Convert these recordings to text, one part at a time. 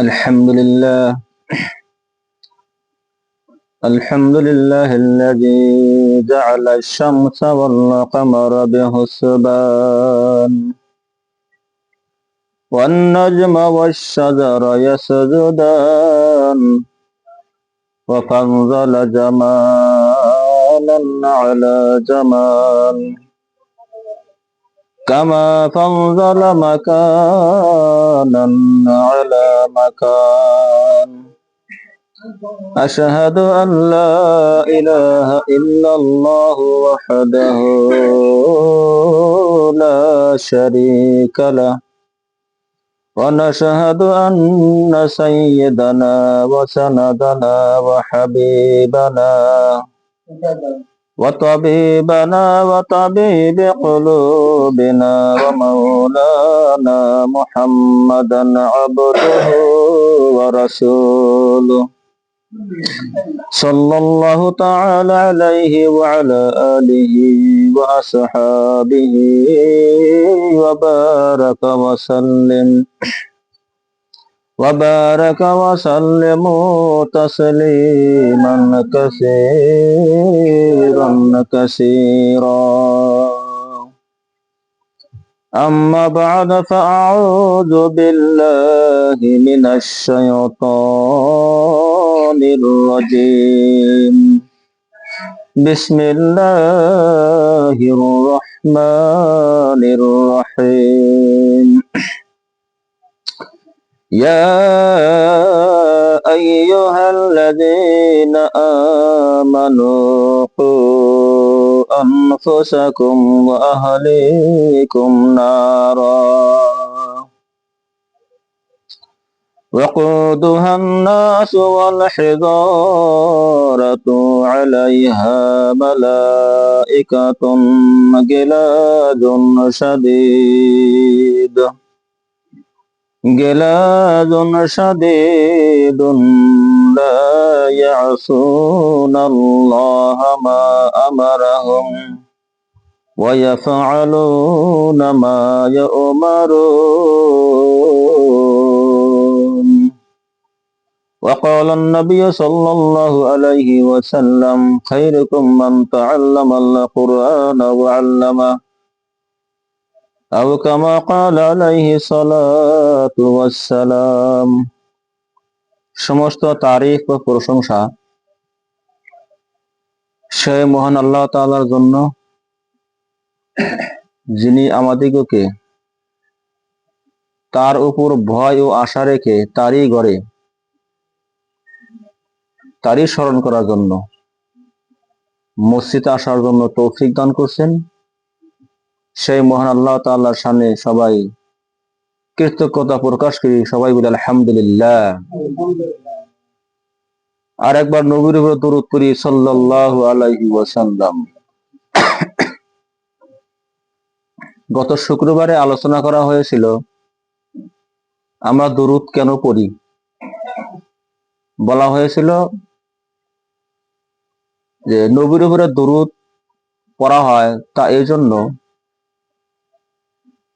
الحمد لله الذي جعل الشمس والقمر بحسبان والنجم والشجر يسجدان وفضل جمالا على جمال كما فضل مكانا على مكان أشهد أن لا إله إلا الله وحده لا شريك له ونشهد أن سيدنا وسندنا وحبيبنا وطبيبنا وطبيب قلوبنا ومولانا محمدا عبده ورسوله صلى الله تعالى عليه وعلى آله وأصحابه وبارك وسلم تسليما كثيرا كثيرا أما بعد فأعوذ بالله من الشيطان الرجيم بسم الله الرحمن الرحيم يا أيها الذين آمنوا قوا أنفسكم وأهليكم نارا وقودها الناس والحجارة عليها ملائكة غلاظ شديد لا يعصون الله ما أمرهم ويفعلون ما يؤمرون وقال النبي صلى الله عليه وسلم خيركم من تعلم القرآن وعلمه أو كما قال عليه الصلاة والسلام সমস্ত তারিফ ও প্রশংসা সেই মহান আল্লাহ তাআলার জন্য যিনি আমাদিগকে তার উপর ভয় ও আশা রেখে তারই ঘরে তারই স্মরণ করার জন্য মসজিদে আসার জন্য তৌফিক দান করছেন। সেই মহান আল্লাহ তাআলার সামনে সবাই কৃতজ্ঞতা প্রকাশ করি, সবাই বলি আলহামদুলিল্লাহ। আর একবার নবীর উপর দরুদ পড়ি সাল্লাল্লাহু আলাইহি ওয়াসাল্লাম। গত শুক্রবারে আলোচনা করা হয়েছিল আমরা দরুদ কেন পড়ি। বলা হয়েছিল যে নবীর উপরে দরুদ পড়া হয় তা এই জন্য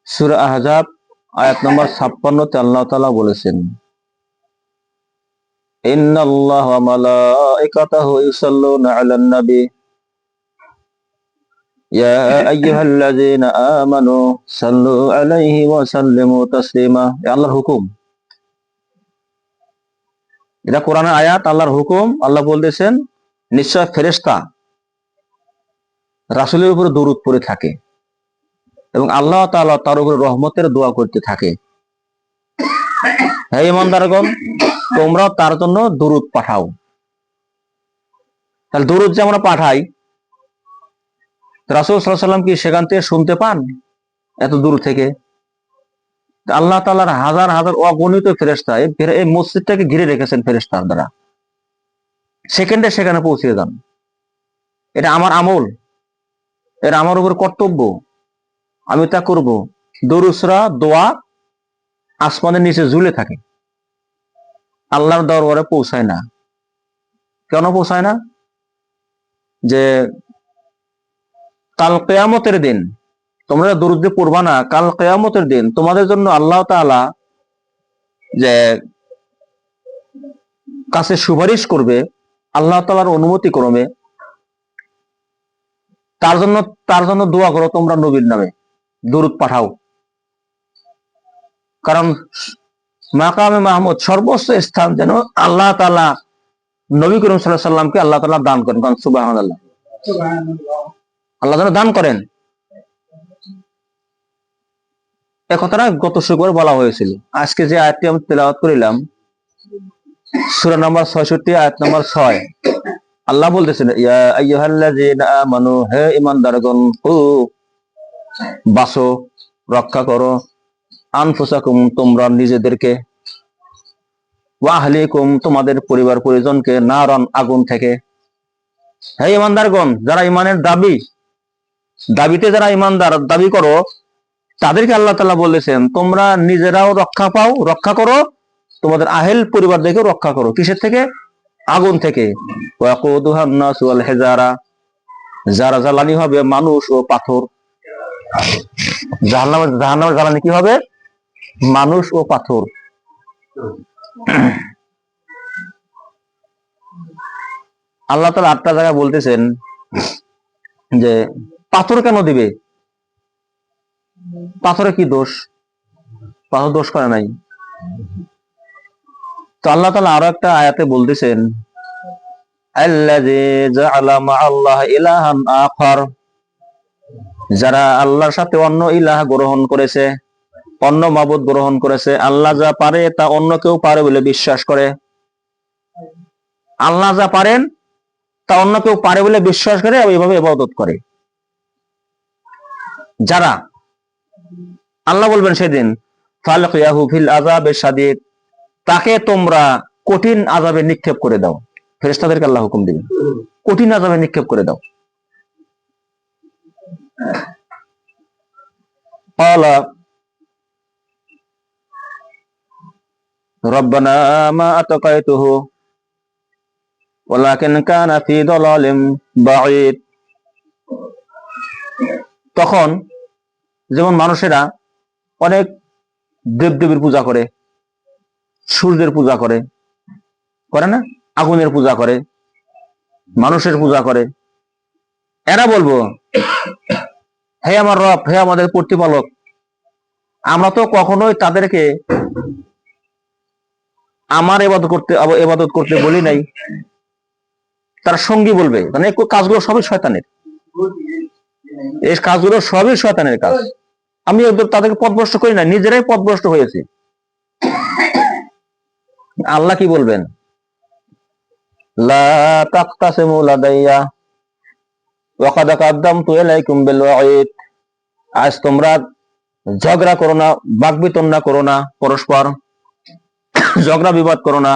সূরা আহজাব আয়াত নম্বর 56-তে আল্লাহ তাআলা বলেছেন, ইন্নাল্লাহা ওয়া মালাইকাতাহু ইউসাল্লুনা আলান নবী ইয়া আইয়ুহাল্লাযীনা আমানু সাল্লু আলাইহি ওয়া সাল্লিমু তাসলিমা। আল্লাহর হুকুম, এটা কোরআনের আয়াত, আল্লাহর হুকুম। আল্লাহ বলতেছেন নিশ্চয় ফেরেশতা রাসূলের উপর দরুদ পড়ে থাকে এবং আল্লাহ তাআলা তার উপর রহমতের দোয়া করতে থাকে। হে ঈমানদারগণ, তোমরা তার জন্য দরুদ পাঠাও। তাহলে দরুদ যে আমরা পাঠাই, রাসূল সাল্লাল্লাহু আলাইহি ওয়াসাল্লাম কি সেখান থেকে শুনতে পান এত দূর থেকে? আল্লাহ তাআলার হাজার হাজার অগণিত ফেরেশতা এই মসজিদটাকে ঘিরে রেখেছেন ফেরেশতার দ্বারা, সেকেন্ডে সেখানে পৌঁছে যান। এটা আমার আমল, এটা আমার উপর কর্তব্য, আমি তা করব। দরুদরা দোয়া আসমানের নিচে ঝুলে থাকে, আল্লাহর দরবারে পৌঁছায় না। কেন পৌঁছায় না? যে কাল কিয়ামতের দিন তোমরা দরুদ যে পড়বা না, কাল কিয়ামতের দিন তোমাদের জন্য আল্লাহ তাআলা যে কাছে সুপারিশ করবে আল্লাহ তাআলার অনুমতি ক্রমে, তার জন্য দোয়া করো, তোমরা নবীর নামে দরুদ পাঠাও। কারণ মাকামে মাহমুদ সর্বোচ্চ স্থান যেন আল্লাহ তাআলা নবী করিম সাল্লাল্লাহু আলাইহি সাল্লামকে আল্লাহ তাআলা দান করেন। কারণ সুবহানাল্লাহ, আল্লাহ যেন দান করেন। এ কথাটা গত শুক্রবার বলা হয়েছিল। আজকে যে আয়াতটি আমি তেলাওয়াত করিলাম, সূরা নম্বর 66 আয়াত নম্বর 6, আল্লাহ বলতেছেন, ইয়া আইয়ুহাল্লাযীনা আমানু, হে ঈমানদারগণ, বাঁচো, রক্ষা করো, আনফুসাকুম, তোমরা নিজেদেরকে, ওয়া আহলিকুম, তোমাদের পরিবার পরিজনকে, নারান, আগুন থেকে। হে ঈমানদারগণ, যারা ঈমানের দাবিতে যারা ঈমানদার দাবি করো, তাদেরকে আল্লাহ তাআলা বলেছেন তোমরা নিজেরাও রক্ষা করো, তোমাদের আহেল পরিবারদেরকেও রক্ষা করো। কিসের থেকে? আগুন থেকে। ওয়াকুদুহান নাস ওয়াল হিজারা, যারা জ্বালানি হবে মানুষ ও পাথর। জাহান্নামের জ্বালানি কি হবে? মানুষ ও পাথর। আল্লাহ তাআলা 8টা জায়গায় বলতেছেন যে পাথর কেন দিবে? পাথরে কি দোষ? পাথর দোষ করে নাই। তো আল্লাহ তাআলা আরো একটা আয়াতে বলতেছেন, আল্লাযী জাআলা মা'আল্লাহি ইলাহান আখার, যারা আল্লাহর সাথে অন্য ইলাহ গ্রহণ করেছে, অন্য মাবুদ গ্রহণ করেছে, আল্লাহ যা পারে তা অন্য কেউ পারে বলে বিশ্বাস করে। আল্লাহ যা পারেন তা অন্য কেউ পারে বলে বিশ্বাস করে, এইভাবে ইবাদত করে। যারা, আল্লাহ বলবেন সেদিন, ফালকিয়াহু ফিল আযাবিশ শাদীদ, তাকে তোমরা কঠিন আযাবে নিক্ষেপ করে দাও। ফেরেশতাদেরকে আল্লাহ হুকুম দিবেন, কঠিন আযাবে নিক্ষেপ করে দাও। ক্বালা রব্বানা মা আতাকাইতুহু ওয়ালাকিন কানা ফি দালালিম বাঈদ। তখন যেমন মানুষেরা অনেক দেবদেবীর পূজা করে, সূর্যের পূজা করে না, আগুনের পূজা করে, মানুষের পূজা করে, এরা বলবো, হে আমার রব, হে আমাদের প্রতিপালক, আমরা তো কখনোই তাদেরকে আমার ইবাদত করতে বলি নাই। তারা সঙ্গী বলবে, মানে এই কাজগুলো সবই শয়তানের, এই কাজগুলো সবই শয়তানের কাজ। আমি তাদেরকে পথভ্রষ্ট করি না, নিজেরাই পথভ্রষ্ট হয়েছে। আল্লাহ কি বলবেন? লা তাকতাসিমু লাদাইয়া ওয়া কাদ কাদ্দামতু ইলাইকুম বিল ওয়াঈদ। আজ তোমরা ঝগড়া করো না, বাকবিতণ্ডা করো না, পরস্পর ঝগড়া বিবাদ করো না।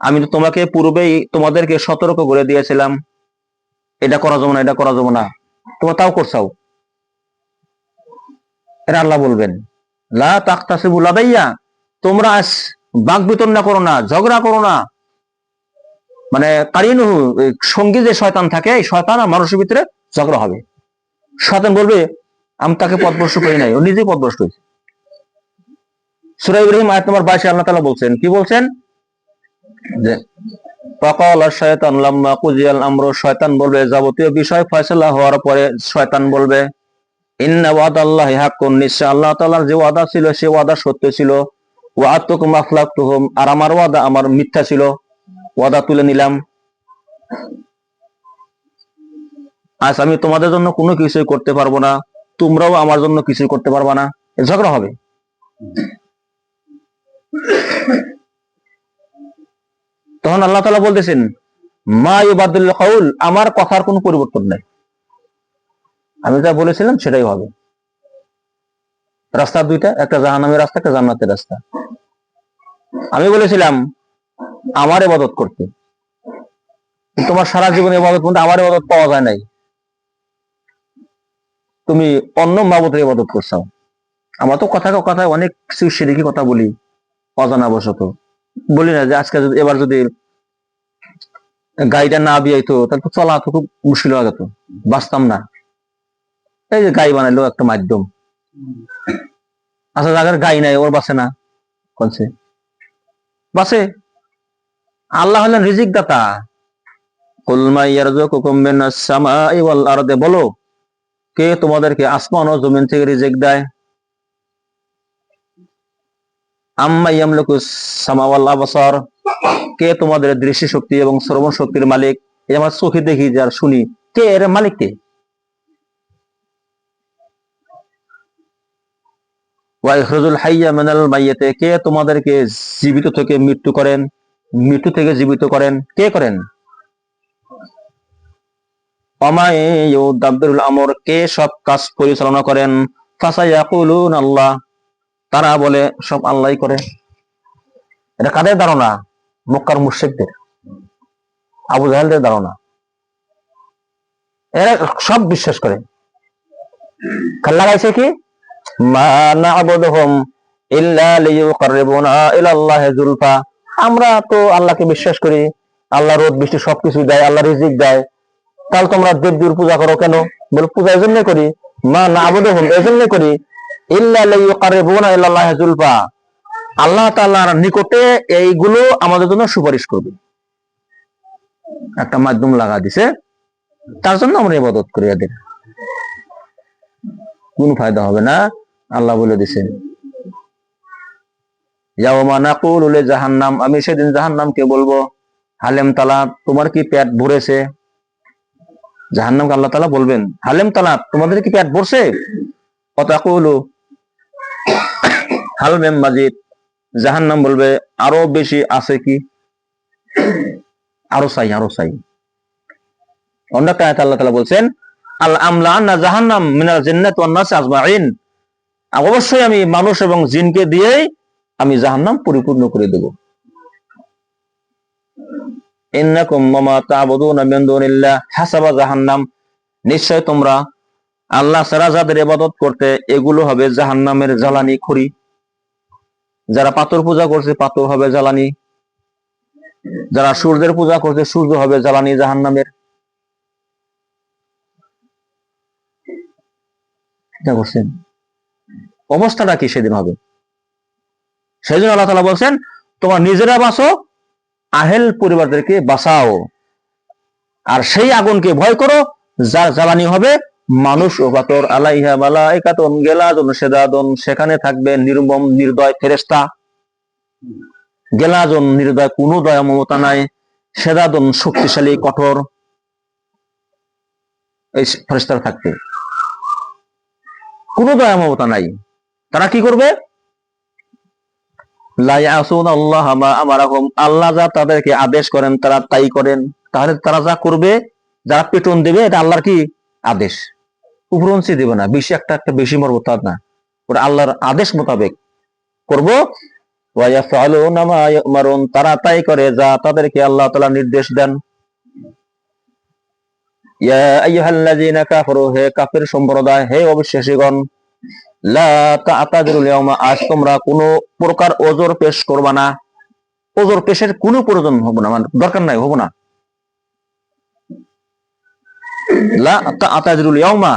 আমি তো তোমাকে পূর্বেই তোমাদেরকে সতর্ক করে দিয়েছিলাম, এটা করা যাবে না, এটা করা যাবে না, তোমরা তাও করছাও। এরা আল্লাহ বলবেন, লা তাকতাসিবু লাদাইয়া, তোমরা আজ বাকবিতণ্ডা করো না, ঝগড়া করো না। মানে কারিনুহু, সঙ্গী যে শয়তান থাকে, এই শয়তান আর মানুষের ভিতরে ঝগড়া হবে। শয়তান বলবে আমি তাকে পথভ্রষ্ট করি নাই, ও নিজেই পথভ্রষ্ট হয়েছে। সূরা ইব্রাহিম আয়াত নম্বর 22 আল্লাহ তাআলা বলছেন, কি বলছেন? যে ফাকালা শাইতান লাম্মা কুজিয়াল আমরু, শয়তান বলবে যাবতীয় বিষয় ফয়সালা হওয়ার পরে শয়তান বলবে, ইন্না ওয়াদাল্লাহি হাক্কুন, নিশ্চয় আল্লাহ তাআলার যে ওয়াদা ছিল সে ওয়াদা সত্য ছিল। ওয়া'আতুকুম আখলাকতুহুম, আর আমার ওয়াদা আমার মিথ্যা ছিল, ওয়াদা তুলে নিলাম। আজ আমি তোমাদের জন্য কোনো কিছুই করতে পারবো না, তোমরাও আমার জন্য কিছুই করতে পারবা না, ঝগড়া হবে। তখন আল্লাহ তাআলা বলতেছেন, মা ইউবাদদিল কাউল, আমার কথার কোনো পরিবর্তন নাই, আমি যা বলেছিলাম সেটাই হবে। রাস্তা দুইটা, একটা জাহান্নামের রাস্তা, একটা জান্নাতের রাস্তা। আমি বলেছিলাম আমার ইবাদত করতে, তোমার সারা জীবনে ইবাদত করতে আমার ইবাদত পাওয়া যায় নাই, তুমি অন্য মাবুদের ইবাদত করছো। আমরা তো কথায় অনেক কিছু শিরকি কথা বলি, অজানা বশত বলি না যে আজকে এবার যদি গাড়িটা না বিয়াইতো তাহলে তো চলা তো খুব মুশকিল হয়ে যেত, বাঁচতাম না। এই যে গাড়ি বানাইলো একটা মাধ্যম, আচ্ছা, যাদের গাই নাই ওর বাঁচে না, কোনছে বাঁচে? আল্লাহ হলেন রিজিক দাতা। কুল মা ইয়ারযুকুকুম মিনাস সামাই ওয়াল আরদি, বলো কে তোমাদেরকে আসমান ও জমিন থেকে রিজিক দেয়? আম্মা ইয়ামলিকুস সামা ওয়াল আবসার, কে তোমাদের দৃষ্টি শক্তি এবং শ্রবণ শক্তির মালিক? এই আমরা চোখে দেখি যার শুনি, কে এর মালিক কে? ওয়া ইখরাজুল হাইয়্যা মিনাল মাইয়্যিতি, কে তোমাদেরকে জীবিত থেকে মৃত্যু করেন, মৃত্যু থেকে জীবিত করেন, কে করেন? ওমা ইউদাব্বিরুল আমর, কে সব কাজ পরিচালনা করেন? ফাসায়াকুলুনা আল্লাহ, তারা বলে সব আল্লাহই করে। এটা কাদের ধারণা? মক্কার মুশরিকদের, আবু জাহেলদের ধারণা। এরা সব বিশ্বাস করে। লাগাইছে কি? মা না'বুদুহুম ইল্লা লিয়ুকাররিবুনা ইলাল্লাহি যুলফা, আমরা তো আল্লাহকে বিশ্বাস করি, আল্লাহ রোদ বৃষ্টি সবকিছু দেয়, আল্লাহ রিজিক দেয়, তাহলে তোমরা দেবদেবীর পূজা করো কেন? বলে পূজা এই জন্য করি, মা না'বুদুহুম এই জন্য করি, ইল্লা লিয়ুকাররিবুনা ইলাল্লাহি যুলফা, আল্লাহ তাআলার নিকটে এইগুলো আমাদের জন্য সুপারিশ করবে। একটা মাধ্যম লাগা দিছে, তার জন্য আমরা ইবাদত করি। এদের কোন ফায়দা হবে না, আল্লাহ বলে দিছেন ইয়াওমা নাকুলু লিজাহান্নাম, আমি সেদিন জাহান্নামকে বলবো হালেম তালা, তোমার কি পেট ভরেছে? জাহান্নামকে আল্লাহ তাআলা বলবেন, হালেম তালা, তোমাদের কি পেট ভরছে? ওয়াতাকুলু হাল মিন মাজিদ, জাহান্নাম বলবে আরো বেশি আছে কি, আরো চাই, আরো চাই। অন্য একটা আয়াতে আল্লাহ তাআলা বলছেন আল আমলানা জাহান্নাম মিনাল জিন্নাতি ওয়ান নাস আজমাইন, অবশ্যই আমি মানুষ এবং জিনকে দিয়েই আমি জাহান্নাম পরিপূর্ণ করে দেব। ইন্নাকুম মা তা'বুদুনা মিন দুনিল্লাহ হাসাবা জাহান্নাম, নিশ্চয় তোমরা আল্লাহ ছাড়া যাদের ইবাদত করতে, এগুলো হবে জাহান্নামের জ্বালানি খড়ি। যারা পাথর পূজা করছে, পাথর হবে জ্বালানি। যারা সূর্যের পূজা করছে, সূর্য হবে জ্বালানি জাহান্নামের। করছেন অবস্থাটা কি সেদিন হবে? সেই জন্য আল্লাহ তাআলা বলছেন তোমরা নিজেরা বাঁচো, আহেল পরিবারদেরকে বাঁচাও, আর সেই আগুনকে ভয় করো যার জ্বালানি হবে মানুষ ও পাথর। আলাইহা মালাইকাতুন গিলাযুন শিদাদুন, সেখানে থাকবে নির্মম নির্দয় ফেরেশতা। গিলাযুন নির্দয়, কোনো দয়া মমতা নাই, শিদাদুন শক্তিশালী কঠোর, এই ফেরেশতারা থাকবে, কোনো দয়া মমতা নাই। তারা কি করবে? লা ইয়াসুনা আল্লাহ মা আমারাহুম, আল্লাহ যা তাদেরকে আদেশ করেন তারা তাই করেন। তাহলে তারা যা করবে, যারা পেটন দেবে, এটা আল্লাহর কি আদেশ, উপরঞ্চি দেবে না, বেশি একটা একটা বেশি মরবো তা না, ওটা আল্লাহর আদেশ মোতাবেক করব। ওয়া ইয়াফআলুনা মা ইউমারুন, তারা তাই করে যা তাদেরকে আল্লাহ তাআলা নির্দেশ দেন। ইয়া আইয়ুহাল্লাযীনা কাফারু, হে কাফির সম্প্রদায়, হে অবিশ্বাসীগণ, লা তা'তাযিরুল ইয়াওমা, আজ তোমরা কোনো প্রকার ওজর পেশ করবা না। ওজর পেশের কোনো প্রয়োজন হবে না, মানে দরকার নাই, হবে না। লা তা'তাযিরুল ইয়াওমা,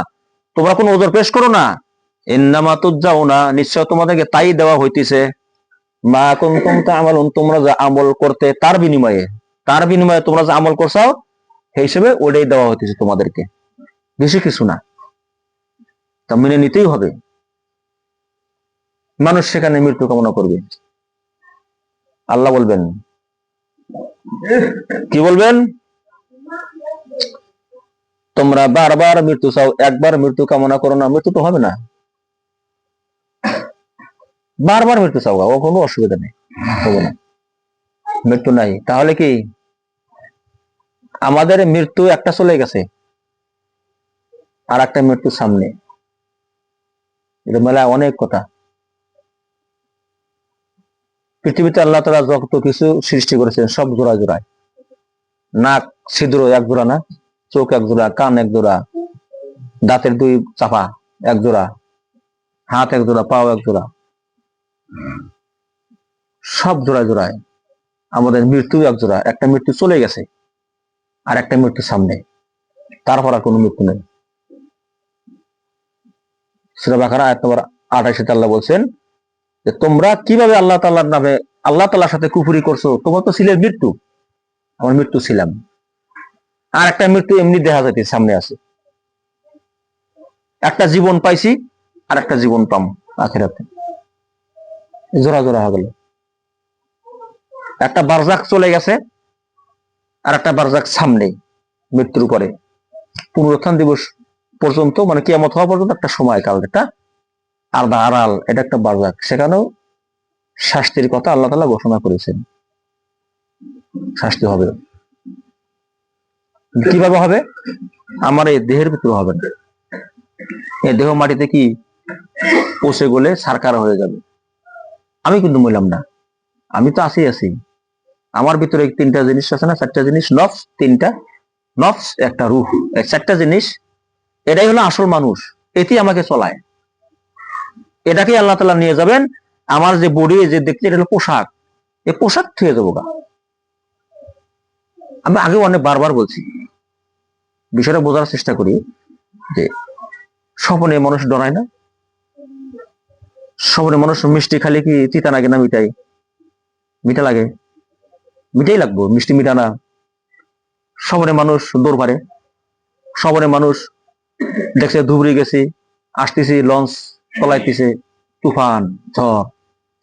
তোমরা কোনো ওজর পেশ করো না। ইন্নামা তুজ্জাউনা, নিশ্চয় তোমাদেরকে তাই দেওয়া হইতেছে, মা কুনতুম তা'মালুন, তোমরা যা আমল করতে, তার বিনিময়ে, তার বিনিময়ে তোমরা যা আমল করছো সেই হিসেবে ওটাই দেওয়া হইতেছে তোমাদেরকে, বেশি কিছু না। তা মেনে নিতেই হবে। মানুষ সেখানে মৃত্যু কামনা করবে, আল্লাহ বলবেন কি বলবেন? তোমরা বারবার মৃত্যু চাও, একবার মৃত্যু কামনা করো না, মৃত্যু তো হবে না। বারবার মৃত্যু চাও, কোনো অসুবিধা নেই, হবে না, মৃত্যু নাই। তাহলে কি আমাদের মৃত্যু একটা চলে গেছে, আর একটা মৃত্যু সামনে, এটা মেলায় অনেক কথা। পৃথিবীতে আল্লাহ তাআলা যত কিছু সৃষ্টি করেছেন সব জোড়া জোড়ায়, নাক ছিদ্র এক জোড়া না, চোখ এক জোড়া, কান এক জোড়া, দাঁতের দুই চাপা এক জোড়া, হাত এক জোড়া, পাও এক জোড়া, সব জোড়া জোড়ায়। আমাদের মৃত্যু এক জোড়া, একটা মৃত্যু চলে গেছে আর একটা মৃত্যু সামনে, তারপর আর কোনো মৃত্যু নেই। সূরা বাকারা আয়াত নম্বর 28 আল্লাহ বলছেন যে তোমরা কিভাবে আল্লাহ তাআলার নামে আল্লাহ তাআলার সাথে কুফরি করছো, তোমার তো ছিল মৃত্যু, আমার মৃত্যু ছিলাম, আর একটা মৃত্যু এমনি দেখা যাইতে সামনে আছে, একটা জীবন পাইছি আর একটা জীবন পাম আখিরাতে, জোড়া জোড়া হয়ে গেল। একটা বারজাক চলে গেছে আর একটা বারজাক সামনে, মৃত্যুর পরে পুনরুত্থান দিবস পর্যন্ত, মানে কিয়ামত হওয়া পর্যন্ত একটা সময়কাল, একটা আলাদা আড়াল, এটা একটা বারজাক। সেখানেও শাস্তির কথা আল্লাহ তাআলা ঘোষণা করেছেন, শাস্তি হবে। কিভাবে হবে? আমার এই দেহের ভিতরে হবে না, এই দেহ মাটিতে কি পচে গলে সারকার হয়ে যাবে। আমি কিন্তু মরলাম না, আমি তো আছি। আমার ভিতরে তিনটা জিনিস আছে না, চারটা জিনিস, নফস তিনটা, নফস একটা, রূহ, এই চারটা জিনিস, এটাই হলো আসল মানুষ, এতেই আমাকে চলায়। এটাকে আল্লাহ তাআলা নিয়ে যাবেন। আমার যে বডি যে দেখতে, এটা হলো পোশাক, এই পোশাক থুয়ে যাবো গা। আমি আগে অনেক বারবার বলছি, বিষয়টা বোঝার চেষ্টা করি যে স্বপ্নে মানুষ ডরায় না, স্বপ্নে মানুষ মিষ্টি খালি কি তিতা লাগে না মিঠাই? মিঠা লাগে, মিঠাই লাগবো, মিষ্টি মিঠা না। স্বপ্নে মানুষ দৌড় পারে, স্বপ্নে মানুষ দেখছে ধুবড়ি গেছি, আসতেছি, লঞ্চ চলাইতেছে, তুফান ঝড়,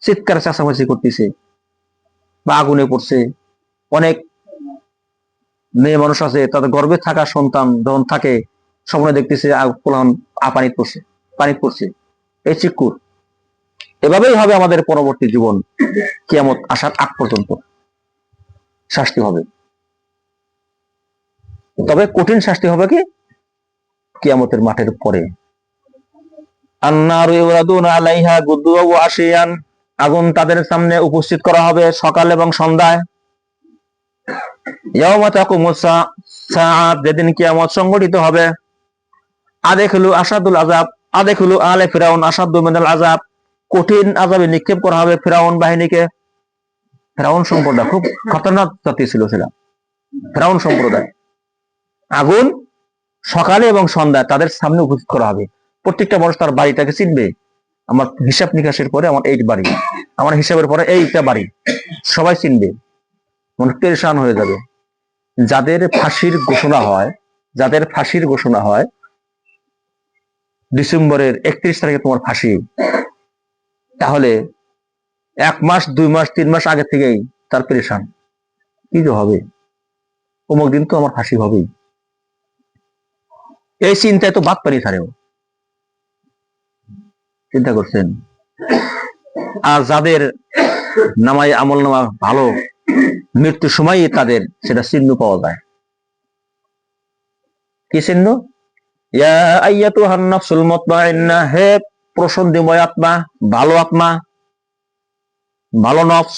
চিৎকার চেঁচামেচি করতেছে বা আগুনে পড়ছে। অনেক মেয়ে মানুষ আছে, তাদের গর্ভে থাকা সন্তান যখন থাকে, স্বপ্নে দেখতেছে পানিতে পড়ছে, এই চিকুর। এভাবেই হবে আমাদের পরবর্তী জীবন, কিয়ামত আসার আগ পর্যন্ত শাস্তি হবে। তবে কঠিন শাস্তি হবে কি কিয়ামতের মাঠের পরে। আন্নারু ইউরাদুনা আলাইহা গুদুওয়া ওয়া আশিয়ান, আগুন তাদের সামনে উপস্থিত করা হবে সকাল এবং সন্ধ্যায়। ইয়াউমা তাকুমুস সাআত, যেদিন কিয়ামত সংঘটিত হবে। আদেখলু আসাদুল আযাব, আদেখলু আলে ফিরাউন আসাদু মিনাল আযাব, কঠিন আযাবে নিক্ষেপ করা হবে ফিরাউন বাহিনীকে। ফিরাউন সম্প্রদায় খুব খতরনাক জাতি ছিল সেটা, ফিরাউন সম্প্রদায়। আগুন সকালে এবং সন্ধ্যায় তাদের সামনে উপস্থিত করা হবে। প্রত্যেকটা মানুষ তার বাড়িটাকে চিনবে, আমার হিসাব নিকাশের পরে আমার এই বাড়ি, আমার হিসাবের পরে এইটা বাড়ি, সবাই চিনবে, মনে পেরেশান হয়ে যাবে। যাদের ফাঁসির ঘোষণা হয় ডিসেম্বরের 31 তারিখে তোমার ফাঁসি, তাহলে 1 মাস 2 মাস 3 মাস আগে থেকেই তার পেরেশান, কি যে হবে, অমুক দিন তো আমার ফাঁসি হবেই, এই চিন্তায় তো বাদ পানি ছাড়েও। চিন্তা করছেন? আর যাদের নামায় আমল নামা ভালো, মৃত্যুর সময়ই তাদের সেটা চিহ্ন পাওয়া যায়। কি চিহ্ন? ইয়া আইয়াতুহান নাফসুল মুতমাইন্নাহ, হে প্রশান্তিময় আত্মা, ভালো আত্মা, ভালো নফস,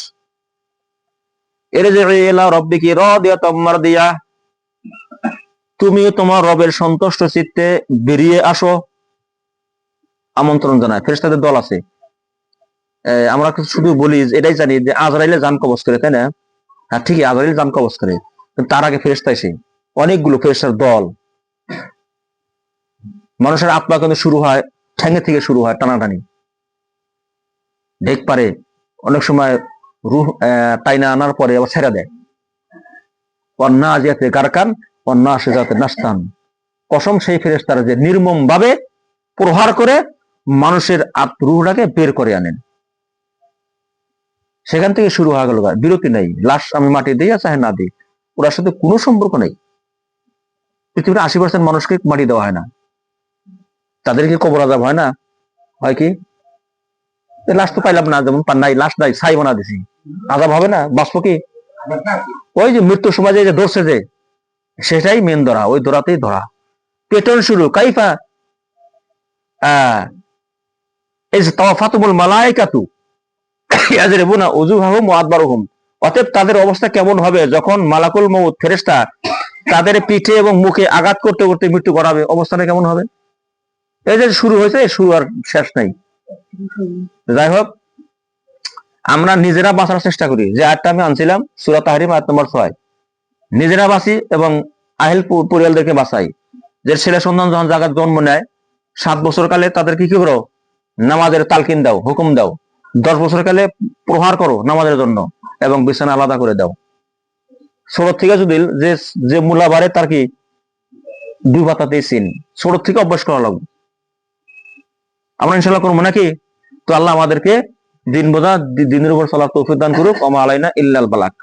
ইরজিই ইলা রাব্বিকি রাদিয়াতাম মারদিয়াহ, তুমি তোমার রবের সন্তুষ্ট চিত্তে বেরিয়ে আসো। আমন্ত্রণ জানায়, ফেরেশতাদের দল আছে। আমরা শুধু বলি, এটাই জানি যে আজরাইলে জান কবজ করে, তাই না? হ্যাঁ ঠিকই, আজরাইল জান কবজ করে, তার আগে ফেরেশতা এসে অনেকগুলো ফেরেশতার দল। মানুষের আত্মা কিন্তু শুরু হয় ঠ্যাঙে থেকে, শুরু হয় টানাটানি, ঢেক পারে, অনেক সময় রূহ টাইনা আনার পরে আবার ছেড়ে দেয়। অন্না আজিয়াতে গারকান, অন্না আসে নাস্তান, কসম সেই ফেরেশতারা যে নির্মম ভাবে প্রহার করে মানুষের রূহটাকে বের করে আনেন। সেখান থেকে শুরু হয়ে গেল, বিরতি নেই। লাশ আমি মাটি দিই আর চাহে না দিই, ওর সাথে কোনো সম্পর্ক নেই। পৃথিবীর 80% মানুষকে মাটি দেওয়া হয় না, তাদেরকে কবর আযাব হয় না, হয় কি? লাশ তো পাইলাম না, যেমন নাই, লাশ নাই, ছাই বানা দিছি, আযাব হবে না? বাঁচব কি? ওই যে মৃত্যুর সময় যে ধরছে, যে সেটাই মেন ধরা, ওই ধরাতেই ধরা। পেটন শুরু কাইফা এই যে তাওয়াফাতুল মালায়েকাতু ইয়াজরিবুনা উজুহাহুম ওয়া আদবারুহুম, অতএব তাদের অবস্থা কেমন হবে যখন মালাকুল মউত ফেরেশতা তাদের পিঠে এবং মুখে আঘাত করতে করতে মৃত্যু করাবে, অবস্থাটা কেমন হবে? এই যে শুরু হয়েছে, শুরু আর শেষ নাই। যাই হোক, আমরা নিজেরা বাঁচার চেষ্টা করি। যে আয়াতটা আমি আনছিলাম সূরা তাহরিম আয়াত নম্বর 6, নিজেরা বাঁচি এবং আহল পরিয়ালদেরকে বাঁচাই। যে ছেলে সন্তান যখন জায়গায় জন্ম নেয়, 7 বছর কালে তাদেরকে কি করো, নামাজের তালকিন দাও, হুকুম দাও। 10 বছর কালে প্রহার করো নামাজের জন্য এবং বিছানা আলাদা করে দাও। ছোট থেকে যদি যে যে মূলা বাড়ে তার কি 2 পাতাতেই চিন, ছোট থেকে অভ্যাস করা লাগবে। আমরা ইনশাল্লাহ করবো নাকি? তো আল্লাহ আমাদেরকে দিন বোঝা, দিনের উপর চলার তৌফিক দান করুক। ওমা আলাইনা ইল্লাল বালাগ।